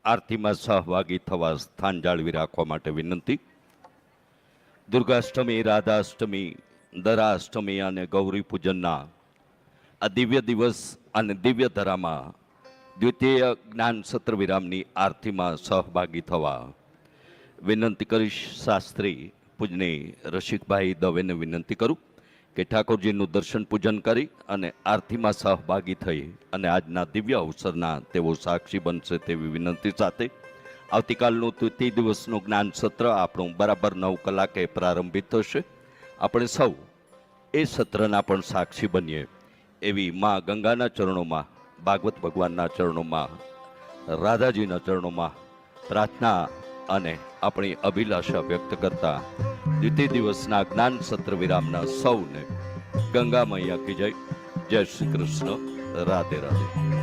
આરતીમાં સહભાગી થવા સ્થાન જાળવી રાખવા માટે વિનંતી. દુર્ગાષ્ટમી, રાધાષ્ટમી, દરાષ્ટમી અને ગૌરી પૂજનના આ દિવ્ય દિવસ અને દિવ્ય ધરામાં દ્વિતીય જ્ઞાન સત્ર વિરામની આરતીમાં સહભાગી થવા વિનંતી કરીશ. શાસ્ત્રી પૂજની રસિકભાઈ દવેને વિનંતી કરું કે ઠાકોરજીનું દર્શન પૂજન કરી અને આરતીમાં સહભાગી થઈ અને આજના દિવ્ય અવસરના તેઓ સાક્ષી બનશે તેવી વિનંતી સાથે આવતીકાલનું તૃતીય દિવસનું જ્ઞાન સત્ર આપણું બરાબર 9 કલાકે પ્રારંભિત થશે. આપણે સૌ એ સત્રના પણ સાક્ષી બનીએ એવી મા ગંગાના ચરણોમાં, ભાગવત ભગવાનના ચરણોમાં, રાધાજીના ચરણોમાં પ્રાર્થના અને આપણી અભિલાષા વ્યક્ત કરતા દ્વિતીય દિવસના જ્ઞાન સત્ર વિરામના સૌને ગંગા મૈયા કી જય. જય શ્રી કૃષ્ણ. રાધે રાધે.